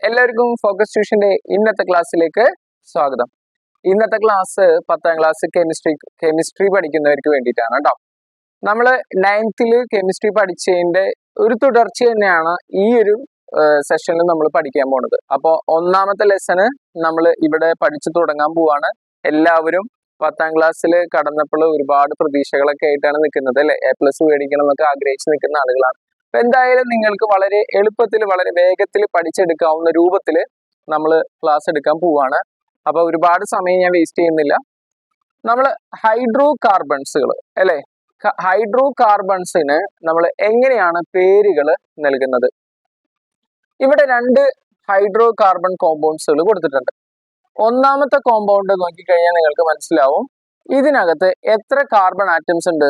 എല്ലാവർക്കും ഫോക്കസ് ട്യൂഷന്റെ ഇന്നത്തെ ക്ലാസ്സിലേക്ക് സ്വാഗതം. ഇന്നത്തെ ക്ലാസ് 10ാം ക്ലാസ് കെമിസ്ട്രി പഠിക്കുന്നവർക്ക് വേണ്ടിയിട്ടാണ് കേട്ടോ. നമ്മൾ 9th കെമിസ്ട്രി പഠിച്ചതിന്റെ ഒരു തുടർച്ച തന്നെയാണ് ഈ ഒരു സെഷനിൽ നമ്മൾ പഠിക്കാൻ പോണത്. അപ്പോൾ ഒന്നാമത്തെ ലെസണ് നമ്മൾ ഇവിടെ പഠിച്ചു തുടങ്ങാൻ പോവാണ്. എല്ലാവരും 10ാം ക്ലാസ്സിൽ കടന്നപ്പോൾ ഒരുപാട് പ്രതീക്ഷകളൊക്കെ ആയിട്ടാണ് നിൽക്കുന്നത് അല്ലെ. A+ മേടിക്കണം എന്നൊക്കെ ആഗ്രഹിച്ച് നിൽക്കുന്ന ആളുകളാണ്. അപ്പൊ എന്തായാലും നിങ്ങൾക്ക് വളരെ എളുപ്പത്തിൽ വളരെ വേഗത്തിൽ പഠിച്ചെടുക്കാവുന്ന രൂപത്തിൽ നമ്മൾ ക്ലാസ് എടുക്കാൻ പോവാണ്. അപ്പൊ ഒരുപാട് സമയം ഞാൻ വേസ്റ്റ് ചെയ്യുന്നില്ല. നമ്മൾ ഹൈഡ്രോ കാർബൺസുകൾ അല്ലെ, ഹൈഡ്രോ കാർബൺസിന് നമ്മൾ എങ്ങനെയാണ് പേരുകൾ നൽകുന്നത്? ഇവിടെ 2 ഹൈഡ്രോ കാർബൺ കോമ്പൗണ്ട്സുകൾ കൊടുത്തിട്ടുണ്ട്. ഒന്നാമത്തെ കോമ്പൗണ്ട് നോക്കിക്കഴിഞ്ഞാൽ നിങ്ങൾക്ക് മനസ്സിലാവും ഇതിനകത്ത് എത്ര കാർബൺ ആറ്റംസ് ഉണ്ട്.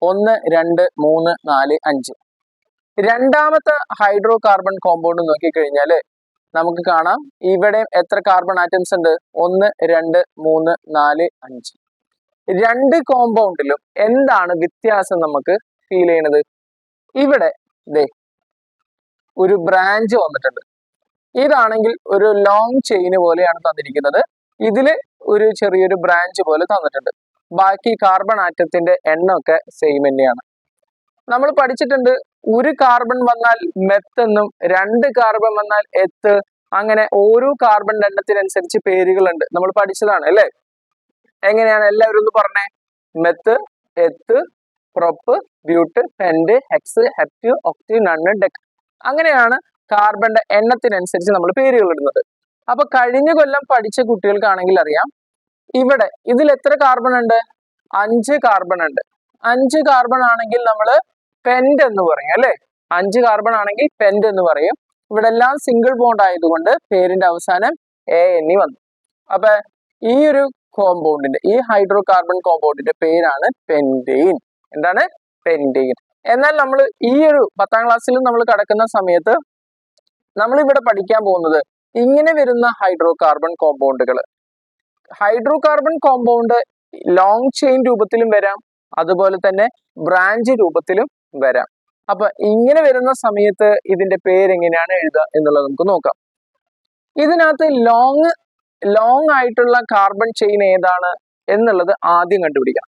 1 2 3 4 5. രണ്ടാമത്തെ ഹൈഡ്രോ കാർബൺ കോമ്പൗണ്ട് നോക്കിക്കഴിഞ്ഞാൽ നമുക്ക് കാണാം ഇവിടെ എത്ര കാർബൺ ആറ്റംസ് ഉണ്ട്. 1 2 3 4 5. 2 കോമ്പൗണ്ടിലും എന്താണ് വ്യത്യാസം നമുക്ക് ഫീൽ ചെയ്യണത്? ഇവിടെ ദേ ഒരു ബ്രാഞ്ച് വന്നിട്ടുണ്ട്. ഇതാണെങ്കിൽ ഒരു ലോങ് ചെയിൻ പോലെയാണ് തന്നിരിക്കുന്നത്. ഇതില് ഒരു ചെറിയൊരു ബ്രാഞ്ച് പോലെ തന്നിട്ടുണ്ട്. ബാക്കി കാർബൺ ആറ്റത്തിന്റെ എണ്ണമൊക്കെ സെയിം തന്നെയാണ്. നമ്മൾ പഠിച്ചിട്ടുണ്ട് ഒരു കാർബൺ വന്നാൽ മെത്ത് എന്നും 2 കാർബൺ വന്നാൽ എത്ത്, അങ്ങനെ ഓരോ കാർബണിന്റെ എണ്ണത്തിനനുസരിച്ച് പേരുകളുണ്ട്. നമ്മൾ പഠിച്ചതാണ് അല്ലെ. എങ്ങനെയാണ് എല്ലാവരും ഒന്ന് പറഞ്ഞേ? Meth, eth, prop, but, pent, hex, hept, oct, non, dec. അങ്ങനെയാണ് കാർബണിന്റെ എണ്ണത്തിനനുസരിച്ച് നമ്മൾ പേരുകൾ ഇടുന്നത്. അപ്പൊ കഴിഞ്ഞ കൊല്ലം പഠിച്ച കുട്ടികൾക്കാണെങ്കിൽ അറിയാം ഇവിടെ ഇതിൽ എത്ര കാർബൺ ഉണ്ട്? 5 കാർബൺ ഉണ്ട്. 5 കാർബൺ ആണെങ്കിൽ നമ്മൾ പെന്റ് എന്ന് പറയും അല്ലെ. 5 കാർബൺ ആണെങ്കിൽ പെന്റ് എന്ന് പറയും. ഇവിടെ എല്ലാം സിംഗിൾ ബോണ്ട് ആയതുകൊണ്ട് പേരിന്റെ അവസാനം ANE വന്നു. അപ്പൊ ഈ ഒരു കോമ്പൗണ്ടിന്റെ, ഈ ഹൈഡ്രോ കാർബൺ കോമ്പൗണ്ടിന്റെ പേരാണ് പെന്റെയിൻ. എന്താണ്? പെന്റെയിൻ. എന്നാൽ നമ്മൾ ഈ ഒരു 10ാം ക്ലാസ്സിൽ നമ്മൾ കടക്കുന്ന സമയത്ത് നമ്മൾ ഇവിടെ പഠിക്കാൻ പോകുന്നത് ഇങ്ങനെ വരുന്ന ഹൈഡ്രോ കാർബൺ കോമ്പൗണ്ടുകൾ. Hydrocarbon compound long chain രൂപത്തിലും വരാം, അതുപോലെ തന്നെ ബ്രാഞ്ച് രൂപത്തിലും വരാം. അപ്പൊ ഇങ്ങനെ വരുന്ന സമയത്ത് ഇതിന്റെ പേര് എങ്ങനെയാണ് എഴുതുക എന്നുള്ളത് നമുക്ക് നോക്കാം. ഇതിനകത്ത് ലോങ് ആയിട്ടുള്ള കാർബൺ ചെയിൻ ഏതാണ് എന്നുള്ളത് ആദ്യം കണ്ടുപിടിക്കാം.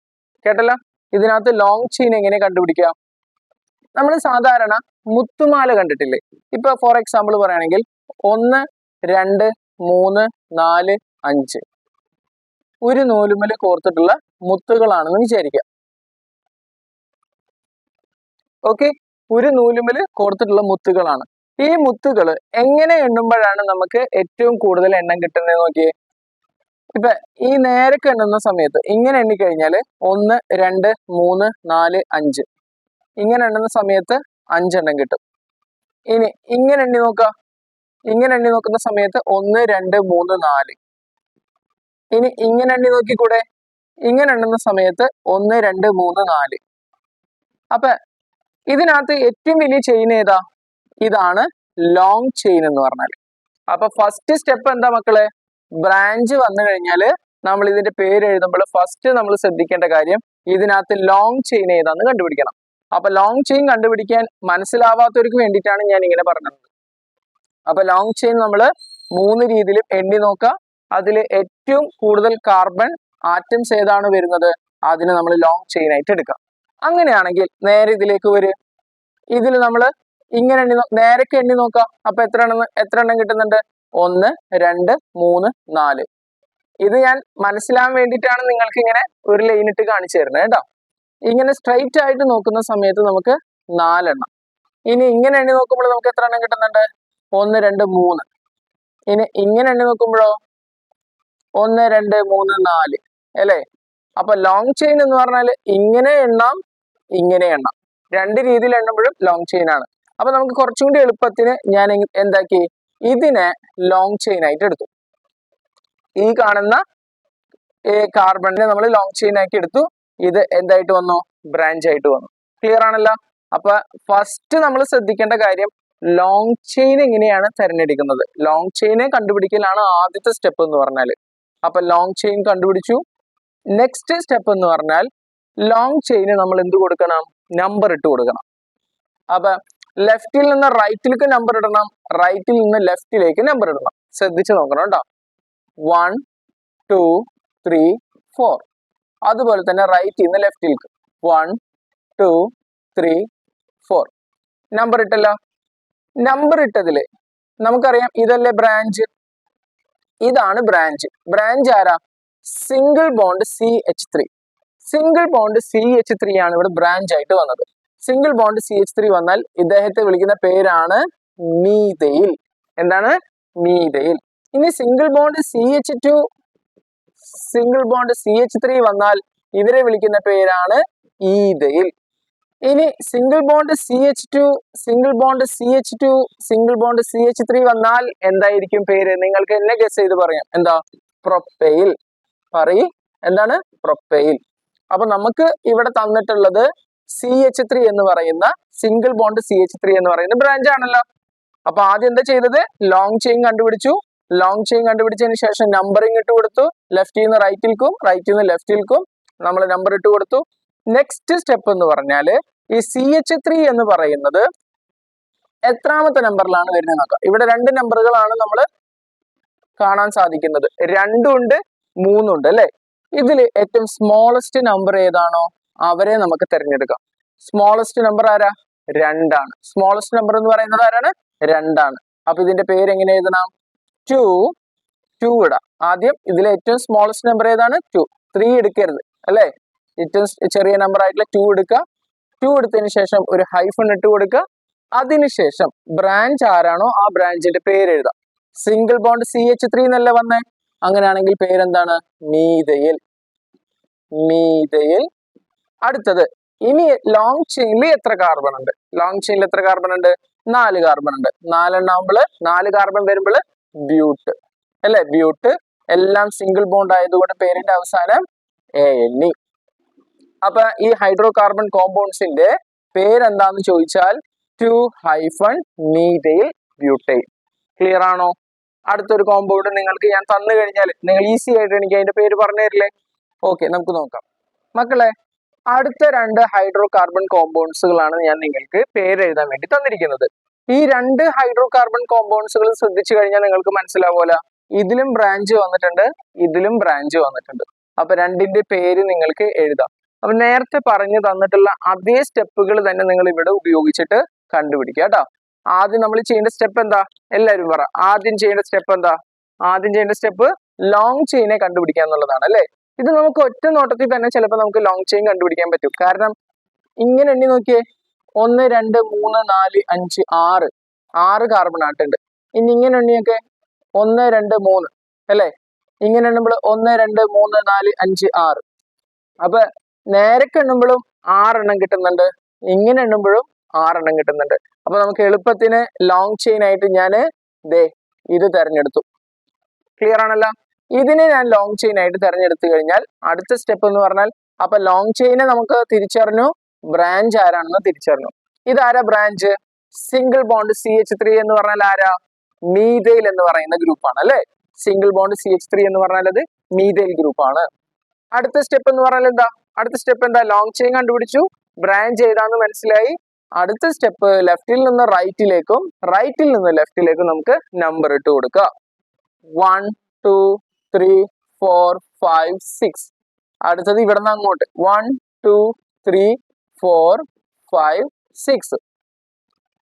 കേട്ടല്ലോ, ഇതിനകത്ത് ലോങ് ചെയിൻ എങ്ങനെ കണ്ടുപിടിക്കാം? നമ്മൾ സാധാരണ മുത്തുമാല കണ്ടിട്ടില്ലേ? ഇപ്പൊ ഫോർ എക്സാമ്പിൾ പറയുകയാണെങ്കിൽ 1 2 3 4 5 ഒരു നൂലുമല് കോർത്തിട്ടുള്ള മുത്തുകളാണെന്ന് വിചാരിക്കാം. ഓക്കെ, ഒരു നൂലുമല് കോർത്തിട്ടുള്ള മുത്തുകളാണ്. ഈ മുത്തുകൾ എങ്ങനെ എണ്ണുമ്പോഴാണ് നമുക്ക് ഏറ്റവും കൂടുതൽ എണ്ണം കിട്ടുന്നത് നോക്കിയേ. ഇപ്പൊ ഈ നേരക്ക് എണ്ണുന്ന സമയത്ത് ഇങ്ങനെ എണ്ണിക്കഴിഞ്ഞാല് 1 2 3 4 5 ഇങ്ങനെ എണ്ണുന്ന സമയത്ത് 5 എണ്ണം കിട്ടും. ഇനി ഇങ്ങനെ എണ്ണി നോക്കാം. ഇങ്ങനെ എണ്ണി നോക്കുന്ന സമയത്ത് 1 2 3 4. ഇനി ഇങ്ങനെ എണ്ണി നോക്കിക്കൂടെ? ഇങ്ങനെ എണ്ണുന്ന സമയത്ത് 1 2 3 4. അപ്പൊ ഇതിനകത്ത് ഏറ്റവും വലിയ ചെയിൻ ഏതാ? ഇതാണ് ലോങ് ചെയിൻ എന്ന് പറഞ്ഞാൽ. അപ്പൊ ഫസ്റ്റ് സ്റ്റെപ്പ് എന്താ മക്കളെ? ബ്രാഞ്ച് വന്നു കഴിഞ്ഞാല് നമ്മൾ ഇതിന്റെ പേര് എഴുതുമ്പോൾ ഫസ്റ്റ് നമ്മൾ ശ്രദ്ധിക്കേണ്ട കാര്യം ഇതിനകത്ത് ലോങ് ചെയിൻ ഏതാന്ന് കണ്ടുപിടിക്കണം. അപ്പൊ ലോങ് ചെയിൻ കണ്ടുപിടിക്കാൻ മനസ്സിലാവാത്തവർക്ക് വേണ്ടിയിട്ടാണ് ഞാൻ ഇങ്ങനെ പറഞ്ഞത്. അപ്പൊ ലോങ് ചെയിൻ നമ്മൾ 3 രീതിയിലും എണ്ണി നോക്കാം. അതിൽ ഏറ്റവും കൂടുതൽ കാർബൺ ആറ്റംസ് ഏതാണ് വരുന്നത് അതിന് നമ്മൾ ലോങ് ചെയിൻ ആയിട്ട് എടുക്കാം. അങ്ങനെയാണെങ്കിൽ നേരെ ഇതിലേക്ക് വരും. ഇതിൽ നമ്മൾ ഇങ്ങനെ നേരക്ക് എണ്ണി നോക്കാം. അപ്പൊ എത്ര എണ്ണം കിട്ടുന്നുണ്ട്? 1 2 3 4. ഇത് ഞാൻ മനസ്സിലാവാൻ വേണ്ടിയിട്ടാണ് നിങ്ങൾക്ക് ഇങ്ങനെ ഒരു ലൈൻ ഇട്ട് കാണിച്ചു തരുന്നത് കേട്ടോ. ഇങ്ങനെ സ്ട്രൈറ്റ് ആയിട്ട് നോക്കുന്ന സമയത്ത് നമുക്ക് 4 എണ്ണം. ഇനി ഇങ്ങനെ എണ്ണി നോക്കുമ്പോൾ നമുക്ക് എത്ര എണ്ണം കിട്ടുന്നുണ്ട്? 1 2 3. ഇനി ഇങ്ങനെ എണ്ണി നോക്കുമ്പോഴോ 1 2 3 4 അല്ലേ. അപ്പൊ ലോങ് ചെയിൻ എന്ന് പറഞ്ഞാൽ ഇങ്ങനെ എണ്ണാം, ഇങ്ങനെ എണ്ണാം. 2 രീതിയിൽ എണ്ണുമ്പോഴും ലോങ് ചെയിൻ ആണ്. അപ്പൊ നമുക്ക് കുറച്ചും കൂടി എളുപ്പത്തിന് ഞാൻ എന്താക്കി, ഇതിനെ ലോങ് ചെയിൻ ആയിട്ട് എടുത്തു. ഈ കാണുന്ന കാർബണിനെ നമ്മൾ ലോങ് ചെയിൻ ആക്കി എടുത്തു. ഇത് എന്തായിട്ട് വന്നു? ബ്രാഞ്ച് ആയിട്ട് വന്നു. ക്ലിയർ ആണല്ലോ. അപ്പൊ ഫസ്റ്റ് നമ്മൾ ശ്രദ്ധിക്കേണ്ട കാര്യം ലോങ് ചെയിൻ എങ്ങനെയാണ് തിരഞ്ഞെടുക്കുന്നത്. ലോങ് ചെയിനെ കണ്ടുപിടിക്കലാണ് ആദ്യത്തെ സ്റ്റെപ്പ് എന്ന് പറഞ്ഞാൽ. അപ്പൊ ലോങ് ചെയിൻ കണ്ടുപിടിച്ചു. നെക്സ്റ്റ് സ്റ്റെപ്പ് എന്ന് പറഞ്ഞാൽ ലോങ് ചെയിന് നമ്മൾ എന്ത് കൊടുക്കണം? നമ്പർ ഇട്ട് കൊടുക്കണം. അപ്പൊ ലെഫ്റ്റിൽ നിന്ന് റൈറ്റിലേക്ക് നമ്പർ ഇടണം, റൈറ്റിൽ നിന്ന് ലെഫ്റ്റിലേക്ക് നമ്പർ ഇടണം. ശ്രദ്ധിച്ച് നോക്കണം കേട്ടോ. 1 2 3 4. അതുപോലെ തന്നെ റൈറ്റിൽ നിന്ന് ലെഫ്റ്റിലേക്ക് 1 2 3 4. നമ്പർ ഇട്ടല്ലോ. നമ്പർ ഇട്ടതില് നമുക്കറിയാം ഇതല്ലേ ബ്രാഞ്ച്, ഇതാണ് ബ്രാഞ്ച്. ബ്രാഞ്ച് ആരാ? Single bond CH3. Single bond CH3 ആണ് ഇവിടെ ബ്രാഞ്ച് ആയിട്ട് വന്നത്. സിംഗിൾ ബോണ്ട് CH3 വന്നാൽ ഇദ്ദേഹത്തെ വിളിക്കുന്ന പേരാണ് മീഥൈൽ. എന്താണ്? മീഥൈൽ. ഇനി സിംഗിൾ ബോണ്ട് CH3 വന്നാൽ ഇവരെ വിളിക്കുന്ന പേരാണ് ഈഥൈൽ. ഇനി സിംഗിൾ ബോണ്ട് CH3 വന്നാൽ എന്തായിരിക്കും പേര്? നിങ്ങൾക്ക് എന്നെ ഗസ് ചെയ്ത് പറയാം. എന്താ? പ്രൊപ്പൈൽ. പറയ്, എന്താണ്? പ്രൊപ്പൈൽ. അപ്പൊ നമുക്ക് ഇവിടെ തന്നിട്ടുള്ളത് CH3 എന്ന് പറയുന്ന സിംഗിൾ ബോണ്ട് CH3 എന്ന് പറയുന്ന ബ്രാഞ്ച് ആണല്ലോ. അപ്പൊ ആദ്യം എന്താ ചെയ്തത്? ലോങ് ചെയിൻ കണ്ടുപിടിച്ചു. ലോങ് ചെയിൻ കണ്ടുപിടിച്ചതിന് ശേഷം നമ്പറിംഗ് ഇട്ട് കൊടുത്തു. ലെഫ്റ്റിൽ നിന്ന് റൈറ്റിൽക്കും റൈറ്റിൽ നിന്ന് ലെഫ്റ്റിൽക്കും നമ്മൾ നമ്പർ ഇട്ട് കൊടുത്തു. നെക്സ്റ്റ് സ്റ്റെപ്പ് എന്ന് പറഞ്ഞാല് ഈ CH3 എന്ന് പറയുന്നത് എത്രാമത്തെ നമ്പറിലാണ് വരുന്നത് നോക്കാം. ഇവിടെ 2 നമ്പറുകളാണ് നമ്മൾ കാണാൻ സാധിക്കുന്നത്. 2 ഉണ്ട്, 3 ഉണ്ട് അല്ലെ. ഇതിൽ ഏറ്റവും സ്മോളസ്റ്റ് നമ്പർ ഏതാണോ അവരെ നമുക്ക് തിരഞ്ഞെടുക്കാം. സ്മോളസ്റ്റ് നമ്പർ ആരാ? 2 ആണ്. സ്മോളസ്റ്റ് നമ്പർ എന്ന് പറയുന്നത് ആരാണ്? 2 ആണ്. അപ്പൊ ഇതിന്റെ പേര് എങ്ങനെ എഴുതണം? 2 ഇടാം. ആദ്യം ഇതിലെ ഏറ്റവും സ്മോളസ്റ്റ് നമ്പർ ഏതാണ്? 2. 3 എടുക്കരുത് അല്ലെ. ഏറ്റവും ചെറിയ നമ്പർ ആയിട്ടുള്ള 2 എടുക്കുക. 2 എടുത്തതിന് ശേഷം ഒരു ഹൈഫൺ ഇട്ട് കൊടുക്കുക. അതിനുശേഷം ബ്രാഞ്ച് ആരാണോ ആ ബ്രാഞ്ചിന്റെ പേര് എഴുതാം. സിംഗിൾ ബോണ്ട് CH3 എന്നല്ല വന്നേ. അങ്ങനെയാണെങ്കിൽ പേരെന്താണ്? മീഥൈൽ. മീഥൈൽ. അടുത്തത് ഇനി ലോങ് ചെയിനിൽ എത്ര കാർബൺ ഉണ്ട്? ലോങ് ചെയിനിൽ എത്ര കാർബൺ ഉണ്ട്? 4 കാർബൺ ഉണ്ട്. 4 എണ്ണാകുമ്പോൾ 4 കാർബൺ വരുമ്പോൾ ബ്യൂട്ട് അല്ലെ. ബ്യൂട്ട്. എല്ലാം സിംഗിൾ ബോണ്ട് ആയതുകൊണ്ട് പേരിന്റെ അവസാനം ANE. അപ്പൊ ഈ ഹൈഡ്രോ കാർബൺ കോമ്പൗണ്ട്സിന്റെ പേരെന്താന്ന് ചോദിച്ചാൽ 2-മീഥൈൽ ബ്യൂട്ടൈൽ. ക്ലിയർ ആണോ? അടുത്തൊരു കോമ്പൗണ്ട് നിങ്ങൾക്ക് ഞാൻ തന്നു കഴിഞ്ഞാൽ നിങ്ങൾ ഈസി ആയിട്ട് എനിക്ക് അതിന്റെ പേര് പറഞ്ഞു തരില്ലേ? ഓക്കെ, നമുക്ക് നോക്കാം മക്കളെ. അടുത്ത 2 ഹൈഡ്രോ കാർബൺ കോമ്പൗണ്ട്സുകളാണ് ഞാൻ നിങ്ങൾക്ക് പേര് എഴുതാൻ വേണ്ടി തന്നിരിക്കുന്നത്. ഈ 2 ഹൈഡ്രോ കാർബൺ കോമ്പൗണ്ട്സുകൾ ശ്രദ്ധിച്ചു കഴിഞ്ഞാൽ നിങ്ങൾക്ക് മനസ്സിലാവുമല്ലോ. ഇതിലും ബ്രാഞ്ച് വന്നിട്ടുണ്ട്, ഇതിലും ബ്രാഞ്ച് വന്നിട്ടുണ്ട്. അപ്പൊ 2ന്റെ പേര് നിങ്ങൾക്ക് എഴുതാം. അപ്പൊ നേരത്തെ പറഞ്ഞു തന്നിട്ടുള്ള അതേ സ്റ്റെപ്പുകൾ തന്നെ നിങ്ങൾ ഇവിടെ ഉപയോഗിച്ചിട്ട് കണ്ടുപിടിക്കുക കേട്ടോ. ആദ്യം നമ്മൾ ചെയ്യേണ്ട സ്റ്റെപ്പ് എന്താ? എല്ലാവരും പറ. ആദ്യം ചെയ്യേണ്ട സ്റ്റെപ്പ് എന്താ? ആദ്യം ചെയ്യേണ്ട സ്റ്റെപ്പ് ലോങ് ചെയിനെ കണ്ടുപിടിക്കുക എന്നുള്ളതാണ് അല്ലെ. ഇത് നമുക്ക് ഒറ്റ നോട്ടത്തിൽ തന്നെ ചിലപ്പോൾ നമുക്ക് ലോങ് ചെയിൻ കണ്ടുപിടിക്കാൻ പറ്റും. കാരണം ഇങ്ങനെ എണ്ണി നോക്കിയേ. 1 2 3 4 5 6 കാർബൺ ആട്ടുണ്ട്. ഇനി ഇങ്ങനെ എണ്ണിയൊക്കെ 1 2 3 അല്ലെ. ഇങ്ങനെ എണ്ണുമ്പോൾ 1 2 3 4 5 6. അപ്പൊ നേരൊക്കെ എണ്ണുമ്പോഴും 6 എണ്ണം കിട്ടുന്നുണ്ട്, ഇങ്ങനെ എണ്ണുമ്പോഴും 6 എണ്ണം കിട്ടുന്നുണ്ട്. അപ്പൊ നമുക്ക് എളുപ്പത്തിന് ലോങ് ചെയിൻ ആയിട്ട് ഞാൻ ഇത് തെരഞ്ഞെടുത്തു. ക്ലിയർ ആണല്ലോ. ഇതിനെ ഞാൻ ലോങ് ചെയിൻ ആയിട്ട് തെരഞ്ഞെടുത്തു കഴിഞ്ഞാൽ അടുത്ത സ്റ്റെപ്പ് എന്ന് പറഞ്ഞാൽ അപ്പൊ ലോങ് ചെയിനെ നമുക്ക് തിരിച്ചറിഞ്ഞു, ബ്രാഞ്ച് ആരാണെന്ന് തിരിച്ചറിഞ്ഞു. ഇതാരാ ബ്രാഞ്ച്? സിംഗിൾ ബോണ്ട് CH3 എന്ന് പറഞ്ഞാൽ ആരാ? മീഥൈൽ എന്ന് പറയുന്ന ഗ്രൂപ്പാണ് അല്ലെ. സിംഗിൾ ബോണ്ട് CH3 എന്ന് പറഞ്ഞാൽ അത് മീഥൈൽ ഗ്രൂപ്പാണ്. അടുത്ത സ്റ്റെപ്പ് എന്ന് പറഞ്ഞാൽ എന്താ? അടുത്ത സ്റ്റെപ്പ് എന്താ? ലോങ് ചെയിൻ കണ്ടുപിടിച്ചു, ബ്രാഞ്ച് ഏതാന്ന് മനസ്സിലായി. അടുത്ത സ്റ്റെപ്പ് ലെഫ്റ്റിൽ നിന്ന് റൈറ്റിലേക്കും റൈറ്റിൽ നിന്ന് ലെഫ്റ്റിലേക്കും നമുക്ക് നമ്പർ ഇട്ട് കൊടുക്കുക. 1 2 3 4 5 6. അടുത്തത് ഇവിടെ നിന്ന് അങ്ങോട്ട് 1 2 3 4 5 6.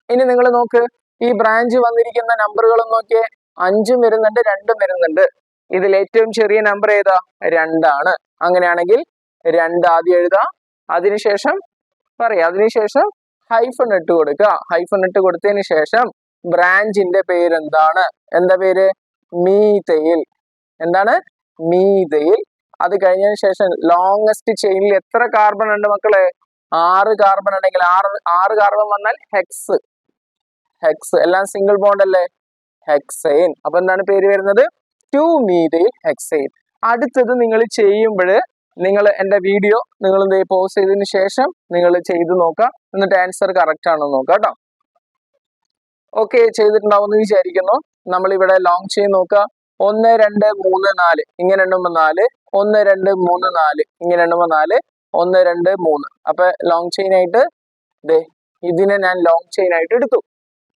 ഇനി നിങ്ങൾ നോക്ക്, ഈ ബ്രാഞ്ച് വന്നിരിക്കുന്ന നമ്പറുകളും നോക്കിയേ. 5 വരുന്നുണ്ട്, 2 വരുന്നുണ്ട്. ഇതിൽ ഏറ്റവും ചെറിയ നമ്പർ ഏതാ? 2 ആണ്. അങ്ങനെയാണെങ്കിൽ 2 ആദ്യം എഴുതാം. അതിനുശേഷം അതിനുശേഷം ഹൈഫൺ ഇട്ട് കൊടുക്കുക. ഹൈഫൺ ഇട്ട് കൊടുത്തതിന് ശേഷം ബ്രാഞ്ചിന്റെ പേര് എന്താണ്? എന്താ പേര്? മീഥൈൽ. എന്താണ്? മീഥൈൽ. അത് കഴിഞ്ഞതിന് ശേഷം ലോങ്സ്റ്റ് ചെയിനിൽ എത്ര കാർബൺ ഉണ്ട് മക്കളെ? 6 കാർബൺ ഉണ്ടെങ്കിൽ 6 കാർബൺ വന്നാൽ ഹെക്സ്. എല്ലാം സിംഗിൾ ബോണ്ട് അല്ലേ? ഹെക്സൈൻ. അപ്പൊ എന്താണ് പേര് വരുന്നത്? 2-മീഥൈൽ ഹെക്സൈൻ. അടുത്തത് നിങ്ങൾ ചെയ്യുമ്പോൾ നിങ്ങൾ എൻ്റെ വീഡിയോ നിങ്ങൾ പോസ് ചെയ്തതിന് ശേഷം നിങ്ങൾ ചെയ്ത് നോക്കുക. എന്നിട്ട് ആൻസർ കറക്റ്റ് ആണോ നോക്കുക കേട്ടോ. ഓക്കെ, ചെയ്തിട്ടുണ്ടാവുമെന്ന് വിചാരിക്കുന്നു. നമ്മളിവിടെ ലോങ് ചെയിൻ നോക്കുക. 1 2 3 4 ഇങ്ങനെ എണ്ണുമ്പോൾ 4, 1 2 3 4 ഇങ്ങനെ എണ്ണുമ്പോൾ 4, 1 2 3. അപ്പൊ ലോങ് ചെയിൻ ആയിട്ട് ഇതിനെ ഞാൻ ലോങ് ചെയിൻ ആയിട്ട് എടുത്തു.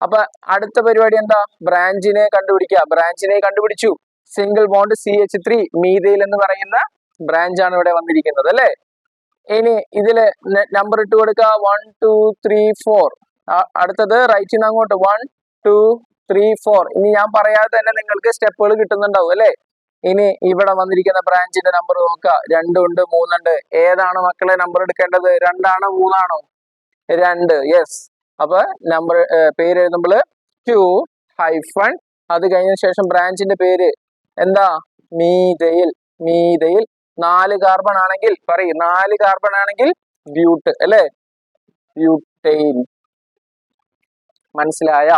അപ്പൊ അടുത്ത പരിപാടി എന്താ? ബ്രാഞ്ചിനെ കണ്ടുപിടിക്കുക. ബ്രാഞ്ചിനെ കണ്ടുപിടിച്ചു. സിംഗിൾ ബോണ്ട് CH3 മീഥൈൽ എന്ന് പറയുന്ന ബ്രാഞ്ച് ആണ് ഇവിടെ വന്നിരിക്കുന്നത് അല്ലെ. ഇനി ഇതില് നമ്പർ ഇട്ട് കൊടുക്കുക 1 2 3 4. അടുത്തത് റൈറ്റിൽ നിന്ന് അങ്ങോട്ട് 1 2 3 4. ഇനി ഞാൻ പറയാതെ തന്നെ നിങ്ങൾക്ക് സ്റ്റെപ്പുകൾ കിട്ടുന്നുണ്ടാവും അല്ലെ. ഇനി ഇവിടെ വന്നിരിക്കുന്ന ബ്രാഞ്ചിന്റെ നമ്പർ നോക്കുക. 2 ഉണ്ട്, 3 ഉണ്ട്. ഏതാണ് മക്കളെ നമ്പർ എടുക്കേണ്ടത്? 2 ആണോ 3 ആണോ? 2. യെസ്. അപ്പൊ നമ്പർ പേര് എഴുതുമ്പോൾ 2 ഹൈഫൺ അത് കഴിഞ്ഞ ശേഷം ബ്രാഞ്ചിന്റെ പേര് എന്താ? മീഥൈൽ. മീഥൈൽ. 4 കാർബൺ ആണെങ്കിൽ പറയും, 4 കാർബൺ ആണെങ്കിൽ ബ്യൂട്ട് അല്ലെ, ബ്യൂട്ടൈൻ. മനസ്സിലായ?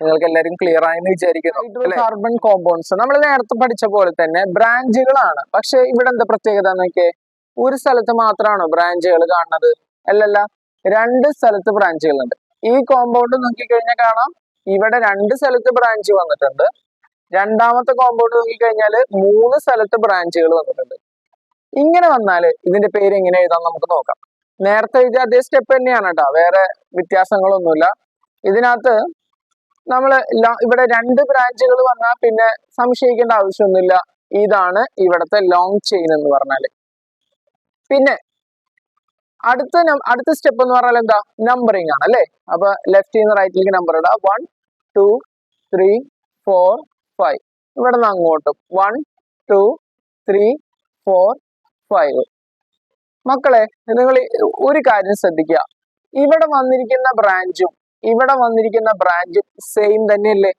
നിങ്ങൾക്ക് എല്ലാവരും ക്ലിയർ ആയെന്ന് വിചാരിക്കുന്നു. കാർബൺ കോമ്പൗണ്ട്സ് നമ്മൾ നേരത്തെ പഠിച്ച പോലെ തന്നെ ബ്രാഞ്ചുകളാണ്. പക്ഷെ ഇവിടെ എന്താ പ്രത്യേകത എന്നൊക്കെ? ഒരു സ്ഥലത്ത് മാത്രമാണോ ബ്രാഞ്ചുകൾ കാണുന്നത്? അല്ലല്ല, 2 സ്ഥലത്ത് ബ്രാഞ്ചുകളുണ്ട്. ഈ കോമ്പൗണ്ട് നോക്കിക്കഴിഞ്ഞാൽ കാണാം ഇവിടെ 2 സ്ഥലത്ത് ബ്രാഞ്ച് വന്നിട്ടുണ്ട്. രണ്ടാമത്തെ കോമ്പൗണ്ട് നോക്കിക്കഴിഞ്ഞാൽ 3 സ്ഥലത്ത് ബ്രാഞ്ചുകൾ വന്നിട്ടുണ്ട്. ഇങ്ങനെ വന്നാൽ ഇതിന്റെ പേര് എങ്ങനെ എഴുതാൻ നമുക്ക് നോക്കാം. നേരത്തെ എഴുതിയ അതേ സ്റ്റെപ്പ് തന്നെയാണ് കേട്ടോ, വേറെ വ്യത്യാസങ്ങളൊന്നുമില്ല. ഇതിനകത്ത് നമ്മൾ ഇവിടെ 2 ബ്രാഞ്ചുകൾ വന്നാൽ പിന്നെ സംശയിക്കേണ്ട ആവശ്യമൊന്നുമില്ല. ഇതാണ് ഇവിടുത്തെ ലോങ് ചെയിൻ എന്ന് പറഞ്ഞാല്. പിന്നെ അടുത്ത സ്റ്റെപ്പ് എന്ന് പറഞ്ഞാൽ എന്താ? നമ്പറിംഗ് ആണ് അല്ലെ. അപ്പൊ ലെഫ്റ്റിൽ നിന്ന് റൈറ്റിലേക്ക് നമ്പർ ഇടാം. 1 2 3 4 5. ഇവിടെ നിന്ന് അങ്ങോട്ടും 1 2 3 4 5. മക്കളെ നിങ്ങൾ ഒരു കാര്യം ശ്രദ്ധിക്കുക. ഇവിടെ വന്നിരിക്കുന്ന ബ്രാഞ്ചും ഇവിടെ വന്നിരിക്കുന്ന ബ്രാഞ്ചും സെയിം തന്നെയല്ലേ?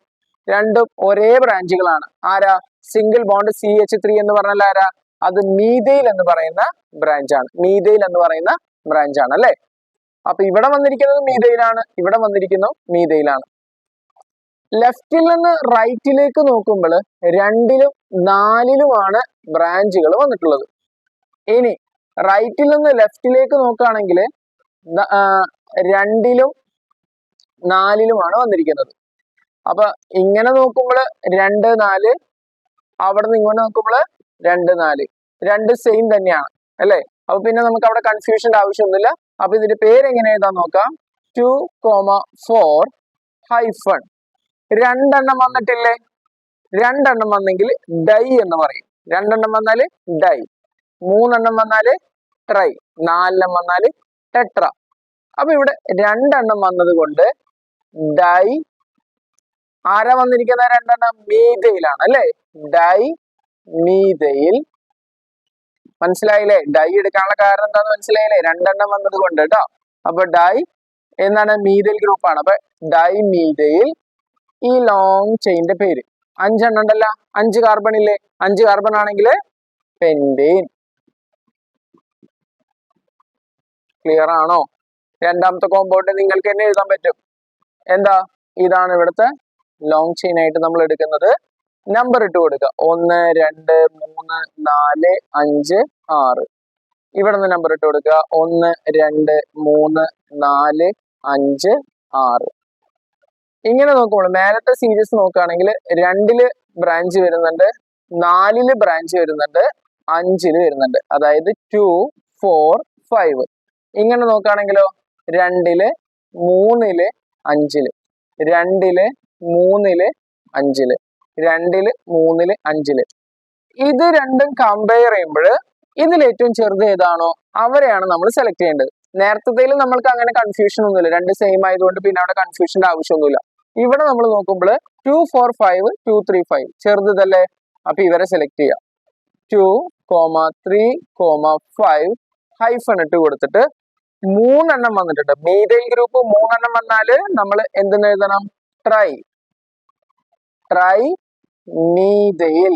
രണ്ടും ഒരേ ബ്രാഞ്ചുകളാണ്. ആരാ? സിംഗിൾ ബോണ്ട് CH3 എന്ന് പറഞ്ഞാൽ ആരാ? അത് മീഥൈൽ എന്ന് പറയുന്ന ബ്രാഞ്ചാണ്. മീഥൈൽ എന്ന് പറയുന്ന ബ്രാഞ്ചാണ് അല്ലെ. അപ്പൊ ഇവിടെ വന്നിരിക്കുന്നത് മീഥൈലാണ്, ഇവിടെ വന്നിരിക്കുന്നത് മീഥൈലാണ്. ലെഫ്റ്റിൽ നിന്ന് റൈറ്റിലേക്ക് നോക്കുമ്പോൾ 2ലും 4ലുമാണ് ബ്രാഞ്ചുകൾ വന്നിട്ടുള്ളത്. ഇനി റൈറ്റിൽ നിന്ന് ലെഫ്റ്റിലേക്ക് നോക്കുകയാണെങ്കിൽ 2ലും 4ലുമാണ് വന്നിരിക്കുന്നത്. അപ്പൊ ഇങ്ങനെ നോക്കുമ്പോൾ 2 4, അവിടെ നിന്ന് ഇങ്ങോട്ട് നോക്കുമ്പോൾ 2 4, 2 സെയിം തന്നെയാണ് അല്ലെ. അപ്പൊ പിന്നെ നമുക്ക് അവിടെ കൺഫ്യൂഷന്റെ ആവശ്യമൊന്നുമില്ല. അപ്പൊ ഇതിന്റെ പേര് എങ്ങനെ എഴുതാൻ നോക്കാം. 2 4 ഹൈഫൺ 2 വന്നിട്ടില്ലേ? 2 വന്നെങ്കിൽ ഡൈ എന്ന് പറയും. 2 വന്നാല് ഡൈ, 3 വന്നാല് ട്രൈ, 4 വന്നാല് ടെട്ര. അപ്പൊ ഇവിടെ 2 വന്നത് കൊണ്ട് ഡൈ. ആരാ വന്നിരിക്കുന്ന 2? മീഥൈലാണ് അല്ലെ. Dye methyl. മനസ്സിലായില്ലേ? ഡൈ എടുക്കാനുള്ള കാരണം എന്താന്ന് മനസ്സിലായില്ലേ? 2 വന്നത് കൊണ്ട് കേട്ടോ. അപ്പൊ ഡൈ എന്താണ്? മീഥൈൽ ഗ്രൂപ്പാണ്. അപ്പൊ ഡൈ മീഥൈൽ. ഈ ലോങ് ചെയിന്റെ പേര് 5 ഉണ്ടല്ല, 5 കാർബൺ ഇല്ലേ? 5 കാർബൺ ആണെങ്കിൽ പെന്റേൻ. ക്ലിയർ ആണോ? രണ്ടാമത്തെ കോമ്പൗണ്ട് നിങ്ങൾക്ക് തന്നെ എഴുതാൻ പറ്റും. എന്താ? ഇതാണ് ഇവിടുത്തെ ലോങ് ചെയിൻ ആയിട്ട് നമ്മൾ എടുക്കുന്നത്. നമ്പർ ഇട്ട് കൊടുക്കുക. 1 2 3 4 5 6. ഇവിടെ നിന്ന് നമ്പർ ഇട്ട് കൊടുക്കുക. 1 2 3 4 5 6. ഇങ്ങനെ നോക്കുമ്പോൾ മേലത്തെ സീരീസ് നോക്കുകയാണെങ്കിൽ 2ല് ബ്രാഞ്ച് വരുന്നുണ്ട്, 4ല് ബ്രാഞ്ച് വരുന്നുണ്ട്, 5ല് വരുന്നുണ്ട്. അതായത് 2 4 5. ഇങ്ങനെ നോക്കുകയാണെങ്കിലോ 2ല് 3ല് 5ല്, 2ല് 3ല് 5ല്, 2ല് 3ല് 5ല്. ഇത് രണ്ടും കമ്പയർ ചെയ്യുമ്പോൾ ഇതിൽ ഏറ്റവും ചെറുത് ഏതാണോ അവരെയാണ് നമ്മൾ സെലക്ട് ചെയ്യേണ്ടത്. നേരത്തേലും നമ്മൾക്ക് അങ്ങനെ കൺഫ്യൂഷൻ ഒന്നുമില്ല, 2 സെയിം ആയതുകൊണ്ട് പിന്നെ അവിടെ കൺഫ്യൂഷന്റെ ആവശ്യമൊന്നുമില്ല. ഇവിടെ നമ്മൾ നോക്കുമ്പോൾ 2 4 5 2 3 5 ചെറുതല്ലേ. അപ്പൊ ഇവരെ സെലക്ട് ചെയ്യാം. 2 3 5 ഹൈഫൺ ഇട്ട് കൊടുത്തിട്ട് 3 വന്നിട്ടുണ്ട്. മീഥൈൽ ഗ്രൂപ്പ് 3 വന്നാല് നമ്മൾ എന്തെന്ന് എഴുതണം? Try. Try methyl.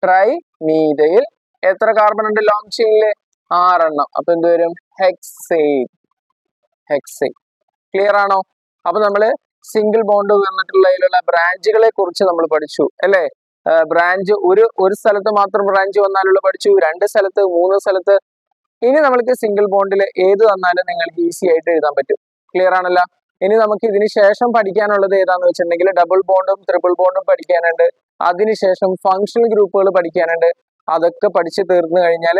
Try methyl. എത്ര കാർബൺ ഉണ്ട് ലോങ് ചെയിനില്? 6. അപ്പൊ എന്ത് വരും? ഹെക്സൈൻ. ഹെക്സൈൻ. ക്ലിയർ ആണോ? അപ്പൊ നമ്മള് സിംഗിൾ ബോണ്ട് വന്നിട്ടുള്ളതിലുള്ള ബ്രാഞ്ചുകളെ കുറിച്ച് നമ്മൾ പഠിച്ചു അല്ലെ. ബ്രാഞ്ച് ഒരു സ്ഥലത്ത് മാത്രം ബ്രാഞ്ച് വന്നാലുള്ള പഠിച്ചു, 2 സ്ഥലത്ത്, 3 സ്ഥലത്ത്. ഇനി നമ്മൾക്ക് സിംഗിൾ ബോണ്ടിൽ ഏത് വന്നാലും നിങ്ങൾക്ക് ഈസി ആയിട്ട് എഴുതാൻ പറ്റും. ക്ലിയർ ആണല്ലോ? ഇനി നമുക്ക് ഇതിന് ശേഷം പഠിക്കാനുള്ളത് ഏതാന്ന് വെച്ചിട്ടുണ്ടെങ്കിൽ ഡബിൾ ബോണ്ടും ട്രിപ്പിൾ ബോണ്ടും പഠിക്കാനുണ്ട്. അതിനുശേഷം ഫങ്ഷണൽ ഗ്രൂപ്പുകൾ പഠിക്കാനുണ്ട്. അതൊക്കെ പഠിച്ചു തീർന്നു കഴിഞ്ഞാൽ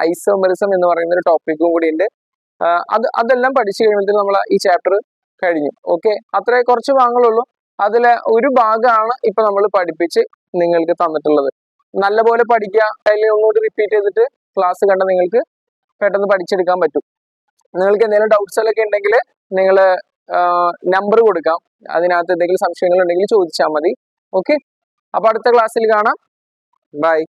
ഐസോമെറിസം എന്ന് പറയുന്ന ഒരു ടോപ്പിക്കും കൂടി ഉണ്ട്. അതെല്ലാം പഠിച്ചു കഴിയുമ്പോഴത്തേക്കും നമ്മൾ ഈ ചാപ്റ്റർ കഴിഞ്ഞു. ഓക്കെ, അത്രേ കുറച്ച് ഭാഗങ്ങളുള്ളൂ. അതിലെ ഒരു ഭാഗമാണ് ഇപ്പൊ നമ്മൾ പഠിപ്പിച്ച് നിങ്ങൾക്ക് തന്നിട്ടുള്ളത്. നല്ലപോലെ പഠിക്കുക. അതിൽ ഒന്നുകൂടി റിപ്പീറ്റ് ചെയ്തിട്ട് ക്ലാസ് കണ്ട നിങ്ങൾക്ക് പെട്ടെന്ന് പഠിച്ചെടുക്കാൻ പറ്റും. നിങ്ങൾക്ക് എന്തെങ്കിലും ഡൗട്ട്സുകളൊക്കെ ഉണ്ടെങ്കിൽ നിങ്ങൾ നമ്പർ കൊടുക്കാം. അതിനകത്ത് എന്തെങ്കിലും സംശയങ്ങൾ ഉണ്ടെങ്കിൽ ചോദിച്ചാൽ മതി. ഓക്കെ, അപ്പൊ അടുത്ത ക്ലാസ്സിൽ കാണാം. ബൈ.